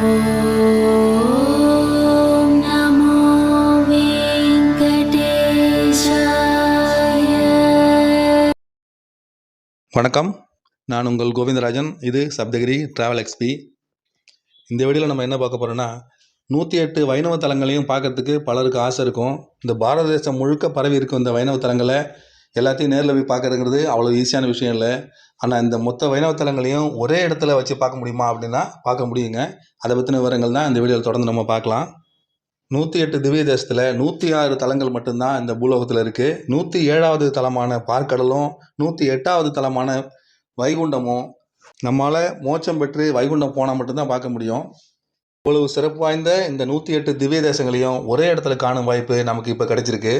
ஓம் நமோ வெங்கடேஷாய. வணக்கம், நான் உங்கள் கோவிந்தராஜன். இது சப்தகிரி டிராவல் எக்ஸ்பி. இந்த வீடியோவில் நம்ம என்ன பார்க்க போகிறோன்னா, 108 வைணவ தலங்களையும் பார்க்கறதுக்கு பலருக்கு ஆசை இருக்கும். இந்த பாரத தேசம் முழுக்க பரவி இருக்கும் இந்த வைணவ தலங்களை எல்லாத்தையும் நேரில் போய் பார்க்குறதுங்கிறது அவ்வளோ ஈஸியான விஷயம் இல்லை. ஆனால் இந்த மொத்த வைணவ தலங்களையும் ஒரே இடத்துல வச்சு பார்க்க முடியுமா அப்படின்னா பார்க்க முடியுங்க. அதை பற்றின விவரங்கள் தான் இந்த வீடியோவில் தொடர்ந்து நம்ம பார்க்கலாம். 108 திவ்ய தேசத்தில் 106 தலங்கள் மட்டும்தான் இந்த பூலோகத்தில் இருக்குது. 107வது தலமான பார்க்கடலும் 108வது தலமான வைகுண்டமும் நம்மளால் மோட்சம் பெற்று வைகுண்டம் போனால் மட்டும்தான் பார்க்க முடியும். இவ்வளவு சிறப்பு வாய்ந்த இந்த 108 திவ்ய தேசங்களையும் ஒரே இடத்துல காணும் வாய்ப்பு நமக்கு இப்போ கிடைச்சிருக்கு.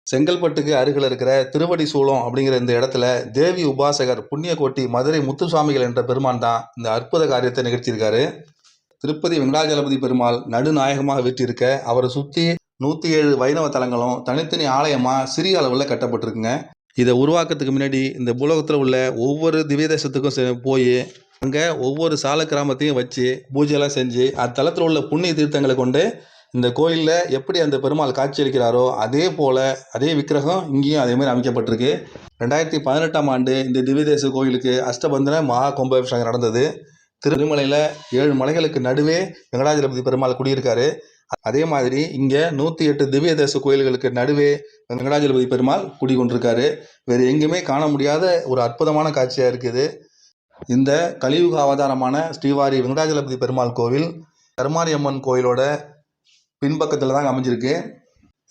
செங்கல்பட்டுக்கு அருகில் இருக்கிற திருவடி சூலம் அப்படிங்கிற இந்த இடத்துல தேவி உபாசகர் புண்ணியகோட்டி மதுரை முத்துசுவாமிகள் என்ற பெருமான் தான் இந்த அற்புத காரியத்தை நிகழ்த்தியிருக்காரு. திருப்பதி வெங்கடாஜலபதி பெருமாள் நடுநாயகமாக வீற்றிருக்க அவரை சுற்றி 107 வைணவ தலங்களும் தனித்தனி ஆலயமாக சிறிய அளவில் கட்டப்பட்டிருக்குங்க. இதை உருவாக்கத்துக்கு முன்னாடி இந்த பூலோகத்தில் உள்ள ஒவ்வொரு திவ்ய தேசத்துக்கும் போய் அங்கே ஒவ்வொரு சால கிராமத்தையும் வச்சு பூஜையெல்லாம் செஞ்சு அத்தலத்தில் உள்ள புண்ணிய தீர்த்தங்களை கொண்டு இந்த கோயிலில் எப்படி அந்த பெருமாள் காட்சியளிக்கிறாரோ அதே போல் அதே விக்கிரகம் இங்கேயும் அதே மாதிரி அமைக்கப்பட்டிருக்கு. 2018ஆம் ஆண்டு இந்த திவ்ய தேச கோயிலுக்கு அஷ்டபந்தன மகா கும்பாபிஷேகம் நடந்தது. திருமலையில் 7 மலைகளுக்கு நடுவே வெங்கடாஜலபதி பெருமாள் குடியிருக்காரு. அதே மாதிரி இங்கே 108 திவ்ய தேச கோயில்களுக்கு நடுவே வெங்கடாஜலபதி பெருமாள் குடிகொண்டிருக்காரு. வேறு எங்கேயுமே காண முடியாத ஒரு அற்புதமான காட்சியாக இருக்குது. இந்த கலியுக அவதாரமான ஸ்ரீவாரி வெங்கடாஜலபதி பெருமாள் கோவில் கருமாரியம்மன் கோயிலோட பின்பக்கத்தில் தான் அமைஞ்சிருக்கு.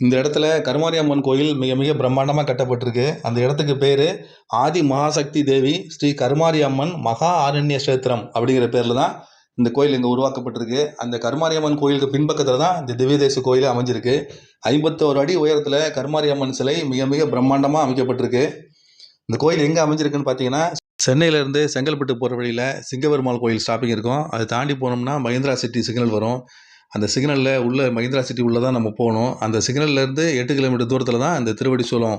இந்த இடத்துல கருமாரியம்மன் கோயில் மிக மிக பிரம்மாண்டமாக கட்டப்பட்டிருக்கு. அந்த இடத்துக்கு பேர் ஆதி மகாசக்தி தேவி ஸ்ரீ கருமாரியம்மன் மகா ஆரண்ய கஷேத்திரம் அப்படிங்கிற பேரில் தான் இந்த கோயில் இங்கே உருவாக்கப்பட்டிருக்கு. அந்த கருமாரியம்மன் கோயிலுக்கு பின்பக்கத்தில் தான் இந்த திவ்ய தேச கோயில் அமைஞ்சிருக்கு. 51 அடி உயரத்தில் கருமாரியம்மன் சிலை மிக மிக பிரம்மாண்டமாக அமைக்கப்பட்டிருக்கு. இந்த கோயில் எங்கே அமைஞ்சிருக்குன்னு பார்த்தீங்கன்னா, சென்னையிலேருந்து செங்கல்பட்டு போகிற வழியில் சிங்கபெருமாள் கோயில் ஸ்டாப்பிங் இருக்கும். அதை தாண்டி போனோம்னா மஹிந்திரா சிட்டி சிக்னல் வரும். அந்த சிக்னலில் உள்ள மஹிந்திரா சிட்டி உள்ளே தான் நம்ம போகணும். அந்த சிக்னல்லேருந்து 8 கிலோமீட்டர் தூரத்தில் தான் இந்த திருவடி சூலம்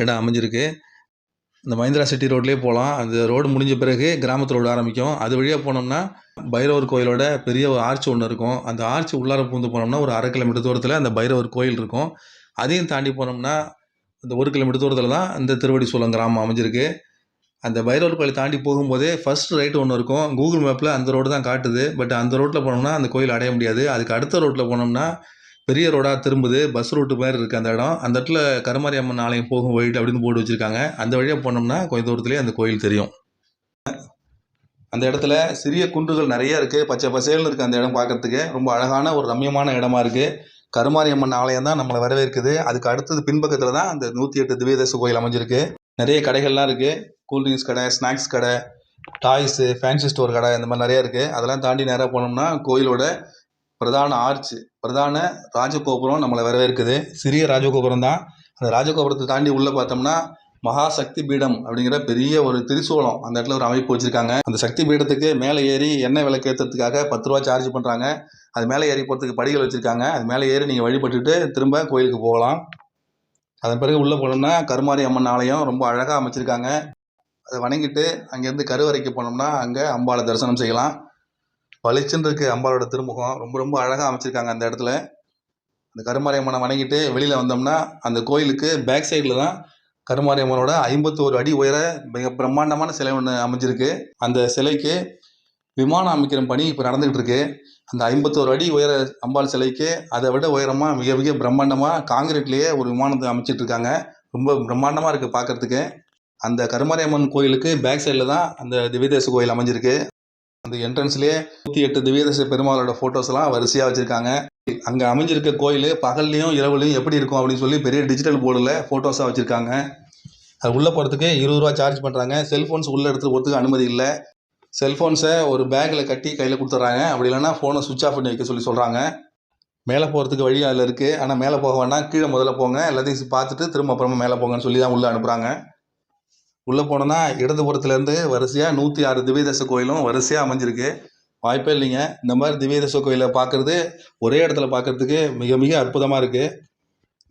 இடம் அமைஞ்சிருக்கு. இந்த மஹிந்திரா சிட்டி ரோட்லேயே போகலாம். அந்த ரோடு முடிஞ்ச பிறகு கிராமத்து ரோடு ஆரம்பிக்கும். அது வழியாக போனோம்னா பைரவர் கோயிலோட பெரிய ஒரு ஆர்ச் ஒன்று இருக்கும். அந்த ஆர்ச் உள்ளார பூந்து போனோம்னா ஒரு 1/2 கிலோமீட்டர் தூரத்தில் அந்த பைரவர் கோயில் இருக்கும். அதையும் தாண்டி போனோம்னா இந்த 1 கிலோமீட்டர் தூரத்தில் தான் இந்த திருவடி சூலம் கிராமம் அமைஞ்சிருக்கு. அந்த பைரவர் கோயில் தாண்டி போகும்போதே ஃபர்ஸ்ட் ரைட்டு ஒன்று இருக்கும். கூகுள் மேப்பில் அந்த ரோடு தான் காட்டுது. பட் அந்த ரோட்டில் போனோம்னா அந்த கோயில் அடைய முடியாது. அதுக்கு அடுத்த ரோட்டில் போனோம்னா பெரிய ரோடாக திரும்புது. பஸ் ரூட்டு மாதிரி இருக்குது அந்த இடம். அந்த இடத்துல கருமாரியம்மன் ஆலயம் போகும் வழி அப்படின்னு போர்டு வச்சுருக்காங்க. அந்த வழியாக போனோம்னா கொஞ்சம் தூரத்துலேயே அந்த கோயில் தெரியும். அந்த இடத்துல சிறிய குன்றுகள் நிறைய இருக்குது. பச்சை பசேல்னு இருக்குது. அந்த இடம் பார்க்குறதுக்கு ரொம்ப அழகான ஒரு ரம்யமான இடமா இருக்குது. கருமாரியம்மன் ஆலயம் தான் நம்மளை வரவேற்குது. அதுக்கு அடுத்தது பின்பக்கத்தில் தான் அந்த 108 திவ்ய தேச கோயில் அமைஞ்சிருக்கு. நிறைய கடைகள்லாம் இருக்குது. கூல்ட்ரிங்க்ஸ் கடை, ஸ்நாக்ஸ் கடை, டாய்ஸு, ஃபேன்சி ஸ்டோர் கடை, இந்த மாதிரி நிறையா இருக்குது. அதெல்லாம் தாண்டி நேராக போனோம்னா கோயிலோட பிரதான ஆர்ச், பிரதான ராஜகோபுரம் நம்மளை வரவேற்குது. சிறிய ராஜகோபுரம் தான். அந்த ராஜகோபுரத்தை தாண்டி உள்ளே பார்த்தோம்னா மகாசக்தி பீடம் அப்படிங்கிற பெரிய ஒரு திரிசூலம் அந்த இடத்துல ஒரு அமைப்பு வச்சுருக்காங்க. அந்த சக்தி பீடத்துக்கு மேலே ஏறி எண்ணெய் விளக்கு ஏற்றுறதுக்காக 10 ரூபா சார்ஜ் பண்ணுறாங்க. அது மேலே ஏறி போகிறதுக்கு படிகள் வச்சுருக்காங்க. அது மேலே ஏறி நீங்கள் வழிபட்டுட்டு திரும்ப கோயிலுக்கு போகலாம். அதன் பிறகு உள்ளே போனோம்னா கருமாரியம்மன் ஆலயம் ரொம்ப அழகாக அமைச்சிருக்காங்க. அதை வணங்கிட்டு அங்கேருந்து கருவறைக்கு போனோம்னா அங்கே அம்பாளை தரிசனம் செய்யலாம். பளிச்சுன்னு இருக்குது அம்பாளோட திருமுகம். ரொம்ப ரொம்ப அழகாக அமைச்சிருக்காங்க அந்த இடத்துல. அந்த கருமாரியம்மனை வணங்கிட்டு வெளியில் வந்தோம்னா அந்த கோயிலுக்கு பேக் சைடில் தான் கருமாரியம்மனோட 51 அடி உயர மிக பிரம்மாண்டமான சிலை ஒன்று அமைஞ்சிருக்கு. அந்த சிலைக்கு விமானம் அமைக்கிற பணி இப்போ நடந்துகிட்டு இருக்கு. அந்த 51 அடி உயர அம்பாள் சிலைக்கு அதை விட உயரமாக மிக மிக பிரம்மாண்டமாக காங்கிரீட்லேயே ஒரு விமானத்தை அமைச்சிட்டு இருக்காங்க. ரொம்ப பிரம்மாண்டமாக இருக்குது பார்க்குறதுக்கு. அந்த கருமாரியம்மன் கோயிலுக்கு பேக் சைடில் தான் அந்த திவ்ய தேச கோயில் அமைஞ்சிருக்கு. அந்த என்ட்ரன்ஸ்லேயே 108 திவ்ய தேச பெருமாளோட ஃபோட்டோஸ்லாம் வரிசையாக வச்சுருக்காங்க. அங்கே அமைஞ்சிருக்க கோயில் பகல்லையும் இரவுலையும் எப்படி இருக்கும் அப்படின்னு சொல்லி பெரிய டிஜிட்டல் போர்டில் ஃபோட்டோஸாக வச்சுருக்காங்க. அது உள்ளே போகிறதுக்கு 20 ரூபா சார்ஜ் பண்ணுறாங்க. செல்ஃபோன்ஸ் உள்ளே எடுத்துகிட்டு போகிறதுக்கு அனுமதி இல்லை. செல்ஃபோன்ஸை ஒரு பேக்கில் கட்டி கையில் கொடுத்துட்றாங்க. அப்படி இல்லைன்னா ஃபோனை சுவிட்ச் ஆஃப் பண்ணி வைக்க சொல்லி சொல்கிறாங்க. மேலே போகிறதுக்கு வழி அதில் இருக்குது. ஆனால் மேலே போக வேண்டாம், கீழே முதல்ல போங்க, எல்லாத்தையும் பார்த்துட்டு திரும்ப அப்புறமா மேலே போங்கன்னு சொல்லி தான் உள்ளே அனுப்புகிறாங்க. உள்ளே போனோன்னா இடதுபுறத்துலேருந்து வரிசையாக 106 திவ்ய தேச கோயிலும் வரிசையாக அமைஞ்சிருக்கு. வாய்ப்பே இல்லைங்க. இந்த மாதிரி திவ்ய தேச கோயிலை பார்க்குறது ஒரே இடத்துல பார்க்குறதுக்கு மிக மிக அற்புதமாக இருக்குது.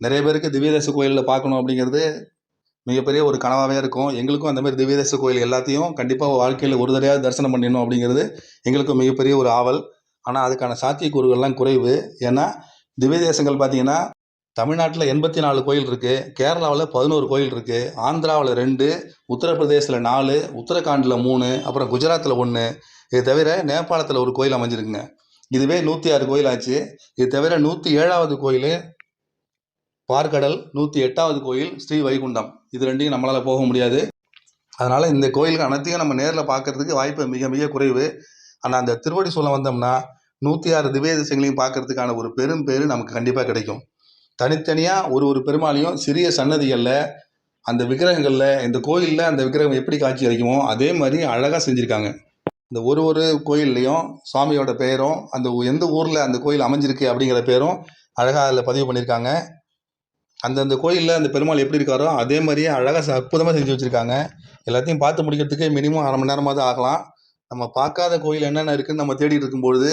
நிறைய பேருக்கு திவ்ய தேச கோயிலில் பார்க்கணும் அப்படிங்கிறது மிகப்பெரிய ஒரு கனவாகவே இருக்கும். எங்களுக்கும் அந்த மாதிரி திவ்ய தேச கோயில் எல்லாத்தையும் கண்டிப்பாக வாழ்க்கையில் ஒரு தடவையாவது தரிசனம் பண்ணிடணும் அப்படிங்கிறது எங்களுக்கும் மிகப்பெரிய ஒரு ஆவல். ஆனால் அதுக்கான சாத்தியக்கூறுகள்லாம் குறைவு. ஏன்னா திவ்ய தேசங்கள் பார்த்தீங்கன்னா தமிழ்நாட்டில் 84 கோயில் இருக்குது, கேரளாவில் 11 கோயில் இருக்குது, ஆந்திராவில் 2, உத்தரப்பிரதேசில் 4, உத்தரகாண்டில் 3, அப்புறம் குஜராத்தில் 1. இது தவிர நேபாளத்தில் ஒரு கோயில் அமைஞ்சிருக்குங்க. இதுவே 106 கோயில் ஆச்சு. இது தவிர 107வது கோயில் பார்க்கடல், 108வது கோயில் ஸ்ரீ வைகுண்டம். இது ரெண்டையும் நம்மளால் போக முடியாது. அதனால் இந்த கோயிலுக்கு அனைத்தையும் நம்ம நேரில் பார்க்கறதுக்கு வாய்ப்பு மிக மிக குறைவு. ஆனால் அந்த திருவடி சூலம் வந்தோம்னா 106 திவ்ய தேசங்களையும் பார்க்கறதுக்கான ஒரு பெரும் பேரு நமக்கு கண்டிப்பாக கிடைக்கும். தனித்தனியாக ஒரு பெருமாளையும் சிறிய சன்னதிகளில் அந்த விக்கிரகங்களில் இந்த கோயிலில் அந்த விக்கிரகம் எப்படி காட்சி அளிக்குமோ அதே மாதிரி அழகாக செஞ்சுருக்காங்க. இந்த ஒரு கோயில்லையும் சுவாமியோட பெயரும் அந்த எந்த ஊரில் அந்த கோயில் அமைஞ்சிருக்கு அப்படிங்கிற பேரும் அழகாக அதில் பதிவு பண்ணியிருக்காங்க. அந்தந்த கோயிலில் அந்த பெருமாள் எப்படி இருக்காரோ அதே மாதிரியே அழகாக அற்புதமாக செஞ்சு வச்சுருக்காங்க. எல்லாத்தையும் பார்த்து முடிக்கிறதுக்கு மினிமம் அரை மணி நேரமாவது ஆகலாம். நம்ம பார்க்காத கோயில் என்னென்ன இருக்குதுன்னு நம்ம தேடிட்டு இருக்கும்பொழுது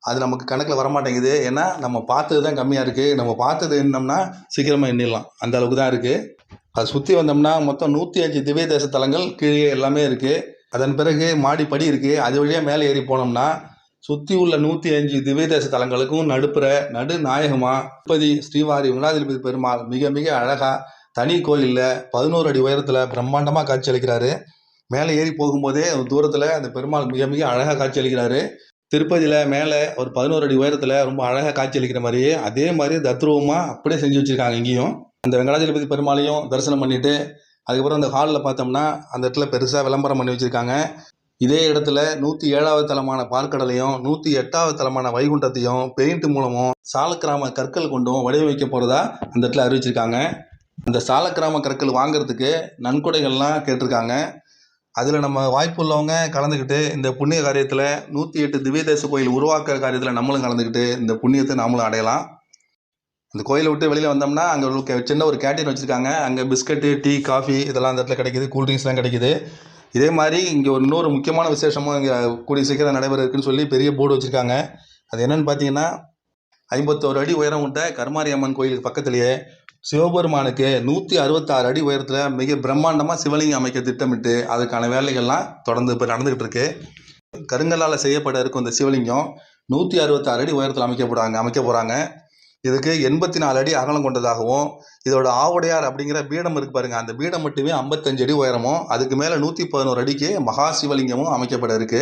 அது நமக்கு கணக்கில் வரமாட்டேங்குது. ஏன்னா நம்ம பார்த்தது தான் கம்மியாக இருக்குது. நம்ம பார்த்தது என்னோம்னா சீக்கிரமாக எண்ணிடலாம், அந்த அளவுக்கு தான் இருக்குது. அதை சுற்றி வந்தோம்னா மொத்தம் 105 திவ்ய தேச தலங்கள் கீழே எல்லாமே இருக்குது. அதன் பிறகு மாடிப்படி இருக்குது. அது வழியாக மேலே ஏறி போனோம்னா சுற்றி உள்ள 105 திவ்ய தேச தலங்களுக்கும் நடுநாயகமாக திருப்பதி ஸ்ரீவாரி வெங்கடாஜலபதி பெருமாள் மிக மிக அழகாக தனி கோயிலில் 11 அடி உயரத்தில் பிரம்மாண்டமாக காட்சி அளிக்கிறாரு. மேலே ஏறி போகும்போதே தூரத்தில் அந்த பெருமாள் மிக மிக அழகாக காட்சி அளிக்கிறாரு. திருப்பதியில் மேலே ஒரு 11 அடி உயரத்தில் ரொம்ப அழகாக காட்சி அளிக்கிற மாதிரியே அதே மாதிரி தத்ரூபமாக அப்படியே செஞ்சு வச்சுருக்காங்க. இங்கேயும் அந்த வெங்கடாஜலபதி பெருமாளையும் தரிசனம் பண்ணிவிட்டு அதுக்கப்புறம் அந்த ஹாலில் பார்த்தோம்னா அந்த இடத்துல பெருசாக விளம்பரம் பண்ணி வச்சுருக்காங்க. இதே இடத்துல 107வது தலமான பார்க்கடலையும் 108வது தலமான வைகுண்டத்தையும் பெயிண்ட் மூலமும் சாலக்கிராம கற்கள் கொண்டும் வடிவமைக்க போகிறதா அந்த இடத்துல அறிவிச்சிருக்காங்க. அந்த சாலக்கிராம கற்கள் வாங்கிறதுக்கு நன்கொடைகள்லாம் கேட்டிருக்காங்க. அதில் நம்ம வாய்ப்பு உள்ளவங்க கலந்துக்கிட்டு இந்த புண்ணிய காரியத்தில் 108 திவ்ய தேச கோயில் உருவாக்குற காரியத்தில் நம்மளும் கலந்துக்கிட்டு இந்த புண்ணியத்தை நாமளும் அடையலாம். அந்த கோயிலை விட்டு வெளியில் வந்தோம்னா அங்கே ஒரு சின்ன ஒரு கேண்டீன் வச்சுருக்காங்க. அங்கே பிஸ்கட்டு, டீ, காஃபி இதெல்லாம் அந்த இடத்துல கிடைக்கிது, கூல்ட்ரிங்க்ஸ்லாம் கிடைக்கிது. இதே மாதிரி இங்கே இன்னொரு முக்கியமான விசேஷமும் இங்கே கூடிய சீக்கிரம் நடைபெற இருக்குன்னு சொல்லி பெரிய போர்டு வச்சுருக்காங்க. அது என்னென்னு பார்த்தீங்கன்னா 51 அடி உயரம் கொண்ட கருமாரி அம்மன் கோயிலுக்கு பக்கத்துலேயே சிவபெருமானுக்கு 166 அடி உயரத்தில் மிக பிரம்மாண்டமாக சிவலிங்கம் அமைக்க திட்டமிட்டு அதுக்கான வேலைகள்லாம் தொடர்ந்து இப்போ நடந்துகிட்டு இருக்கு. கருங்கல்லால் செய்யப்பட இருக்கும் இந்த சிவலிங்கம் 166 அடி உயரத்தில் அமைக்க போகிறாங்க. இதுக்கு 84 அடி அகலம் கொண்டதாகவும் இதோட ஆவுடையார் அப்படிங்கிற பீடம் இருக்கு பாருங்க, அந்த பீடம் மட்டுமே 55 அடி உயரமும் அதுக்கு மேலே 111 அடிக்கு மகா சிவலிங்கமும் அமைக்கப்பட இருக்கு.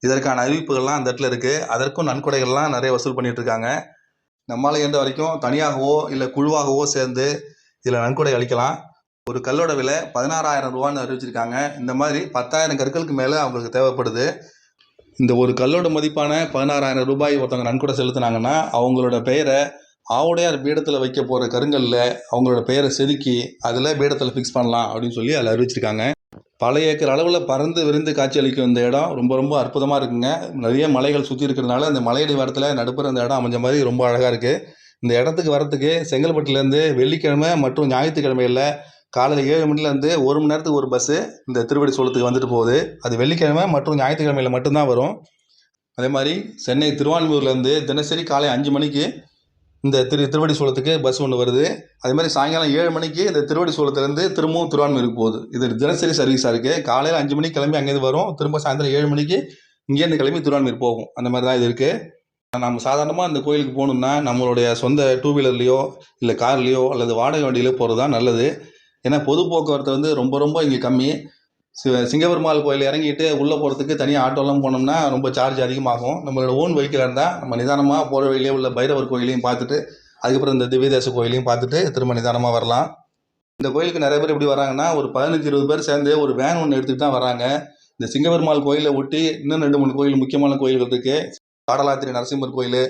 இதற்கான அறிவிப்புகள்லாம் அந்த இடத்துல இருக்குது. அதற்கும் நன்கொடைகள்லாம் நிறைய வசூல் பண்ணிட்டு இருக்காங்க. நம்மளால் எந்த வரைக்கும் தனியாகவோ இல்லை குழுவாகவோ சேர்ந்து இதில் நன்கொடை அளிக்கலாம். ஒரு கல்லோட விலை 16,000 ரூபான்னு அறிவிச்சிருக்காங்க. இந்த மாதிரி 10,000 கற்களுக்கு மேலே அவங்களுக்கு தேவைப்படுது. இந்த ஒரு கல்லோட மதிப்பான 16,000 ரூபாய் ஒருத்தவங்க நன்கொடை செலுத்தினாங்கன்னா அவங்களோட பெயரை ஆவுடையார் பீடத்தில் வைக்க போகிற கருங்கல்ல அவங்களோட பெயரை செதுக்கி அதில் பீடத்தில் ஃபிக்ஸ் பண்ணலாம் அப்படின்னு சொல்லி அதில் அறிவிச்சிருக்காங்க. பல ஏக்கர் அளவில் பறந்து விரிந்து காட்சி அளிக்கும் இந்த இடம் ரொம்ப ரொம்ப அற்புதமாக இருக்குங்க. நிறைய மலைகள் சுற்றி இருக்கிறதுனால அந்த மலையடி வாரத்தில் நடுப்புற இந்த இடம் அமைஞ்ச மாதிரி ரொம்ப அழகாக இருக்குது. இந்த இடத்துக்கு வரத்துக்கு செங்கல்பட்டுலேருந்து வெள்ளிக்கிழமை மற்றும் ஞாயிற்றுக்கிழமையில் காலையில் 7 மணிலேருந்து 1 மணி நேரத்துக்கு ஒரு பஸ்ஸு இந்த திருவடி சோளத்துக்கு வந்துட்டு போகுது. அது வெள்ளிக்கிழமை மற்றும் ஞாயிற்றுக்கிழமையில் மட்டும்தான் வரும். அதே மாதிரி சென்னை திருவான்மியூர்லேருந்து தினசரி காலை 5 மணிக்கு இந்த திருவடி சோளத்துக்கு பஸ் ஒன்று வருது. அதே மாதிரி சாயங்காலம் 7 மணிக்கு இந்த திருவடி சோளத்துலேருந்து திரும்பவும் திருவான்மியூருக்கு போகுது. இது தினசரி சர்வீஸாக இருக்குது. காலையில் 5 மணிக்கு கிளம்பி அங்கேருந்து வரும், திரும்ப சாயந்தரம் 7 மணிக்கு இங்கேருந்து கிளம்பி திருவான்மியூர் போகும். அந்த மாதிரி தான் இது இருக்குது. நம்ம சாதாரணமாக அந்த கோயிலுக்கு போகணுன்னா நம்மளுடைய சொந்த 2 வீலர்லேயோ இல்லை கார்லேயோ அல்லது வாடகை வண்டியிலோ போகிறது தான் நல்லது. ஏன்னா பொது போக்குவரத்து வந்து ரொம்ப ரொம்ப இங்கே கம்மி. சிங்கபெருமாள் கோயில் இறங்கிட்டு உள்ளே போகிறதுக்கு தனியாக ஆட்டோலாம் போனோம்னா ரொம்ப சார்ஜ் அதிகமாகும். நம்மளோட ஓன் வெஹிக்கிளாக இருந்தால் நம்ம நிதானமாக போகிற வழியிலே உள்ள பைரவர் கோயிலையும் பார்த்துட்டு அதுக்கப்புறம் இந்த திவ்ய தேச கோயிலையும் பார்த்துட்டு திரும்ப நிதானமாக வரலாம். இந்த கோயிலுக்கு நிறைய பேர் எப்படி வராங்கன்னா ஒரு 15-20 பேர் சேர்ந்து ஒரு வேன் ஒன்று எடுத்துகிட்டு தான் வராங்க. இந்த சிங்கபெருமாள் கோயிலை ஒட்டி இன்னும் 2-3 கோயில் முக்கியமான கோயில்கள் இருக்குது. காடலாத்திரி நரசிம்மர் கோயில்,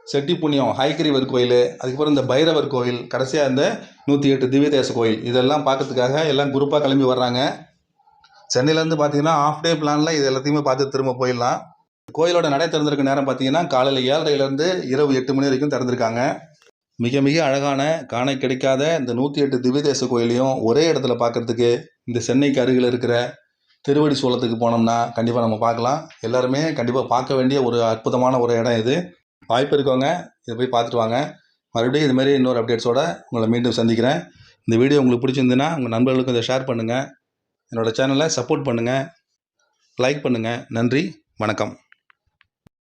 செட்டிப்புண்ணியம் ஹைகிரீவர் கோயில், அதுக்கப்புறம் இந்த பைரவர் கோயில், கடைசியாக இந்த 108 திவ்ய தேச கோயில், இதெல்லாம் பார்க்கறதுக்காக எல்லாம் குரூப்பாக கிளம்பி வர்றாங்க. சென்னையிலேருந்து பார்த்தீங்கன்னா ஆஃப் டே பிளானில் இது எல்லாத்தையுமே பார்த்து திரும்ப போயிடலாம். கோயிலோட நடை திறந்திருக்க நேரம் பார்த்தீங்கன்னா காலையில் 7:30லேருந்து இரவு 8 மணி வரைக்கும் திறந்திருக்காங்க. மிக மிக அழகான காண கிடைக்காத இந்த 108 திவ்ய தேச கோயிலையும் ஒரே இடத்துல பார்க்குறதுக்கு இந்த சென்னைக்கு அருகில் இருக்கிற திருவடி சோளத்துக்கு போனோம்னா கண்டிப்பாக நம்ம பார்க்கலாம். எல்லாருமே கண்டிப்பாக பார்க்க வேண்டிய ஒரு அற்புதமான ஒரு இடம் இது. வாய்ப்பு இருக்கவங்க இதை போய் பார்த்துட்டு வாங்க. மறுபடியும் இதுமாரி இன்னொரு அப்டேட்ஸோட உங்களை மீண்டும் சந்திக்கிறேன். இந்த வீடியோ உங்களுக்கு பிடிச்சிருந்துன்னா உங்கள் நண்பர்களுக்கும் இதை ஷேர் பண்ணுங்கள். என்னோடய சேனலை சப்போர்ட் பண்ணுங்கள், லைக் பண்ணுங்கள். நன்றி, வணக்கம்.